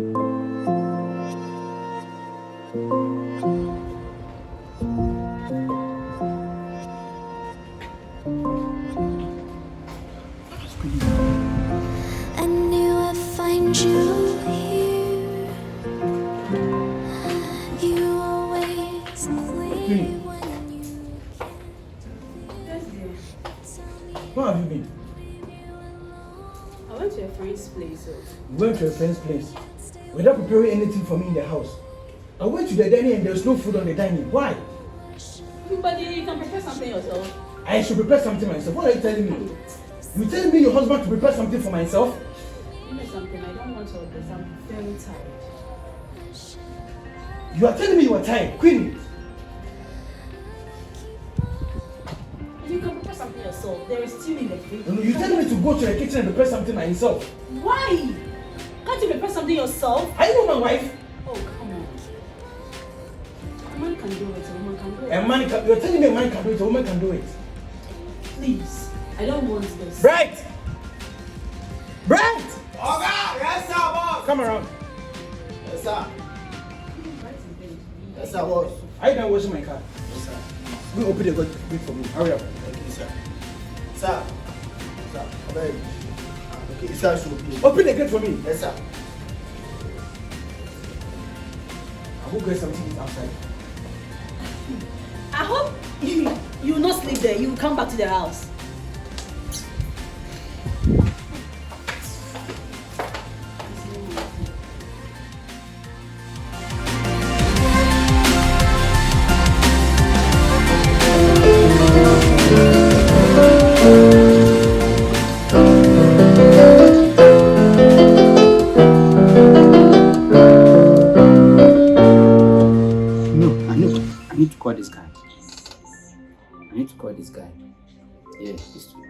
I knew I'd find you here. You always clear when you Where have you been? I went to a friend's place. You went to a friend's place without preparing anything for me in the house. I went to the dining and there was no food on the dining. Why? But you can prepare something yourself. I should prepare something myself. What are you telling me? You telling me your husband to prepare something for myself? Give me something. I don't want all this. I'm very tired. You are telling me you are tired, Queenie. You can prepare something yourself. There is stew in the fridge. No, you telling me to go to the kitchen and prepare something myself. Why? Can't you prepare something yourself? Are you not my wife? Oh, come on. A man can do it. A woman can do it. A man can, you're telling me a man can do it, a woman can do it. Please. I don't want this. Bright! Bright! Oga! Yes, sir, boss! Come around. Yes, sir. Yes, sir, boss. Are you done washing my car? Yes, sir. Go open the gate for me. Hurry up. Okay, sir. Sir. Sir, okay. Okay, sir, should please. Open the gate for me. Yes, sir. I will get something outside. I hope you will not sleep there. You will come back to the house. I need to call this guy. I need to call this guy. Yeah, this too.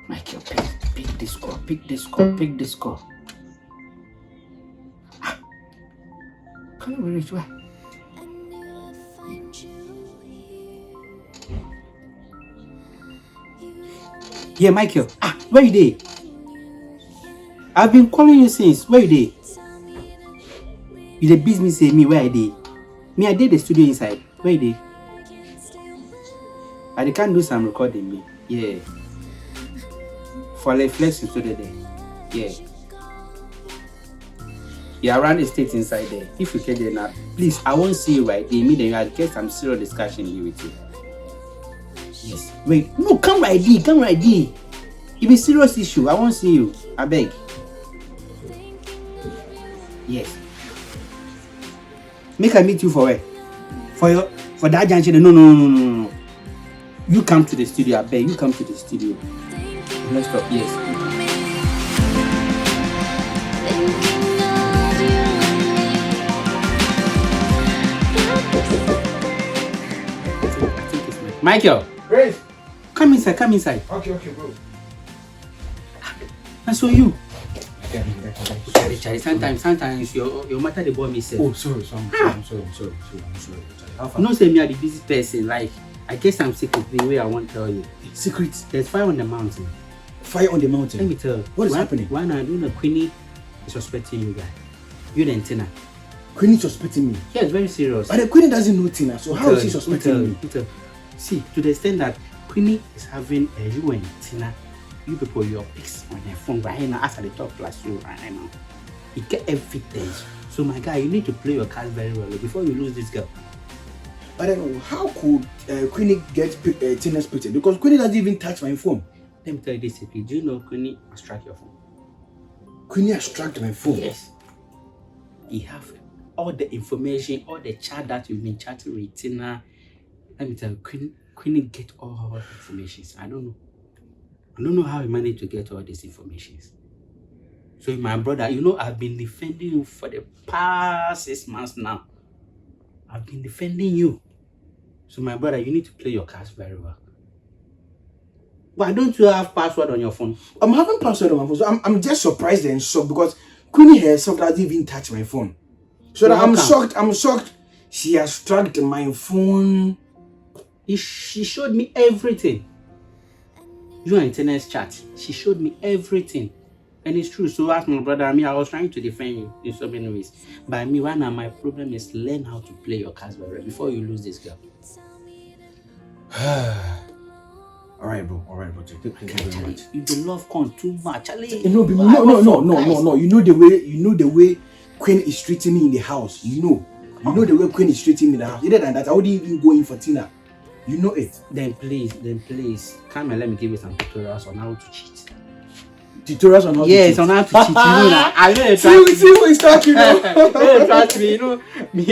Michael, pick this call, pick this call, pick this call. Can't we reach where? I knew I'd find you here. Yeah, Michael. Where you dey? I've been calling you since. Where you dey? You dey busy me say me where I dey? Me I dey the studio inside. Where you dey? I dey can't do some recording me. Yeah. For like flex studio there. Yeah. Yeah, around the state inside there. If you can there now, please, I won't see you right there. Me then I'll get some serious discussion here with you. Yes. Wait. No, come right there. Come right there. If it's serious issue, I won't see you. I beg. Yes. Make I meet you for where? For that junction? No. You come to the studio. I beg. You come to the studio. Let's talk. Yes. I think it's Michael. Grace! Come inside. Come inside. Okay, bro. I saw you. Charlie, sometimes your matter the boy me say. Oh, sorry. I'm sorry. No say me are the busy person. Like I guess I'm secret the way I won't tell you. Secret. There's fire on the mountain. Fire on the mountain. Let me tell you. What is happening? Why not? You know, Queenie is suspecting you guys. You the Tina. Queenie suspecting me. Yeah, it's very serious. But the Queenie doesn't know Tina, so how is she suspecting me? See, to the extent that Queenie is having a you and Tina, you people your pics on your phone right now as at the top plus you right now. You get everything. So my guy, you need to play your cards very well before you lose this girl. But then how could Queenie get Tina's picture? Because Queenie doesn't even touch my phone. Let me tell you this, do you know Queenie has tracked your phone? Queenie has tracked my phone? Yes. He have all the information, all the chat that you've been chatting with Tina. Let me tell you, Queenie get all her information. I don't know how he managed to get all these informations. So my brother, you know, I've been defending you for the past 6 months now. I've been defending you. So my brother, you need to play your cards very well. Why don't you have password on your phone? I'm having password on my phone. So I'm just surprised and shocked because Queenie herself doesn't even touch my phone. So that I'm shocked. She has tracked my phone. She showed me everything. You and Tina's chat. She showed me everything. And it's true. So as my brother, I was trying to defend you in so many ways. But right now, my problem is learn how to play your cards well before you lose this girl. Alright, bro. Thank you very much. You don't love Con too much. Charlie. No. You know the way Queen is treating me in the house. You know the way Queen is treating me in the house. Other than that, I wouldn't even go in for Tina. You know it. Then please, come and let me give you some tutorials on how to cheat. Tutorials on how to cheat? Yes, on how to cheat. You know that. I know you See who is talking now. you trust me, you know me.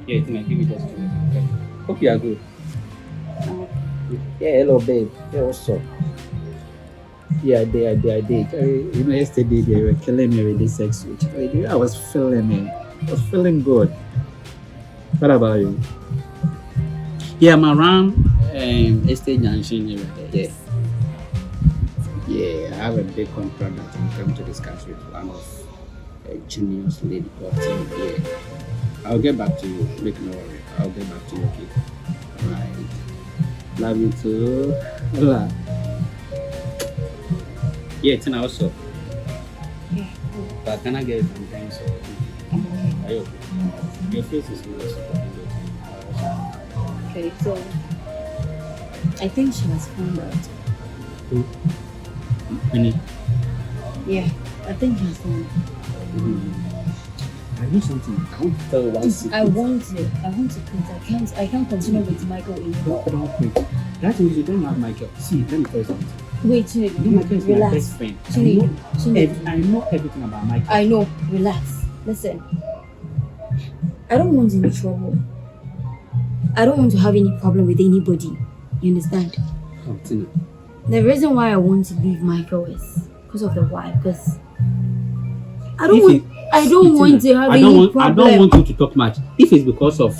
Yeah, Tina, give me just 2 minutes. Okay. Hope you are good. Yeah, hello, babe. Yeah, what's up? Yeah, I did. You know, yesterday they were killing me with this sex switch. I was feeling it. I was feeling good. What about you? Yeah, I'm around Estate Junction area. Yeah, I have a big contract that I'm coming to discuss with one of Junior's lady team. Yeah, I'll get back to you. Make no worry. I'll get back to you. Okay. Right. Love you too. Hola. Yeah, Tina also. Yeah. But can I get some time? So, are you okay? Your face is nice. Okay, so I think she has found out. Who? Minnie. Yeah, I think she has found out. I know something. I want to tell you one secret. I want to quit. I can't continue with Michael anymore. Don't quit. That means you don't have Michael. See, let me tell you something. Wait, Chinedu, You know Michael is my relax. best friend. Chinedu. I know everything about Michael. I know, relax. Listen, I don't want any trouble. I don't want to have any problem with anybody. You understand? Oh, Tina. The reason why I want to leave Michael is because of the wife. Because I don't want to have any problem. I don't want you to talk much. If it's because of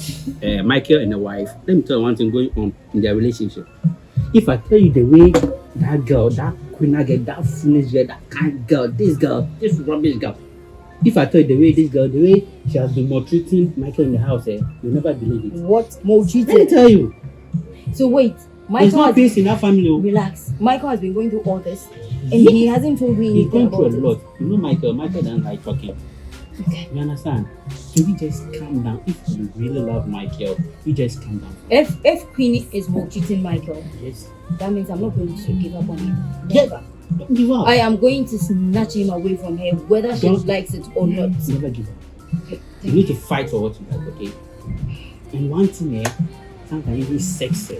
Michael and the wife, let me tell you one thing going on in their relationship. If I tell you the way that girl, that queen girl, that foolish girl, that kind girl, this rubbish girl. If I tell you the way she has been maltreating Michael in the house, you'll never believe it. What? Maltreated? Let me tell you. So wait, There's Michael no has peace in that family. relax. Michael has been going through all this, and he hasn't told me He's anything gone through about a it. lot. You know Michael doesn't like talking. Okay. You understand? So you just calm down. If you really love Michael, you just calm down. If Queenie is maltreating Michael, Yes. that means I'm not going to give up on him. Yeah. Never. Don't give up. I am going to snatch him away from her, whether she Don't- likes it or not. Never give up. You need to fight for what you like, okay? And one thing, sometimes even sex.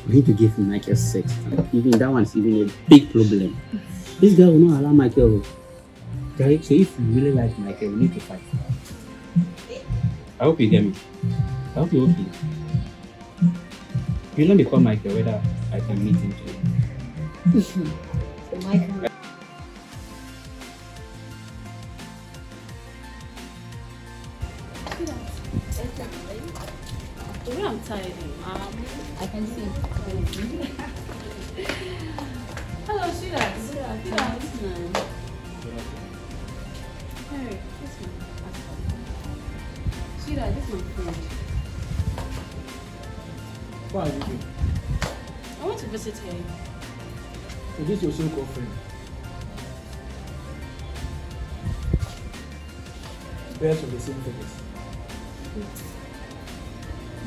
You need to give Michael sex. Even that one is even a big problem. This girl will not allow Michael. Okay? So if you really like Michael, you need to fight. I hope you get me. I hope you're okay. You let me call Michael whether I can meet him today. So Michael. I'm tired. I can see. Hello, sweetheart. Good afternoon. Hey, this is my husband. Sweetheart, this is my friend. What are you doing? I want to visit her. So this is your so-called friend. Birds of the same feathers.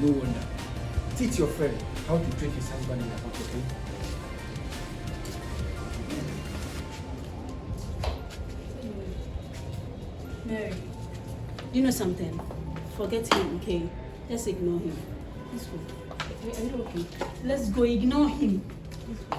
No wonder. Teach your friend how to treat his husband in the house, okay? Mary, you know something? Forget him, okay? Just ignore him. Let's go. Are you okay? Let's go, ignore him. Let's go.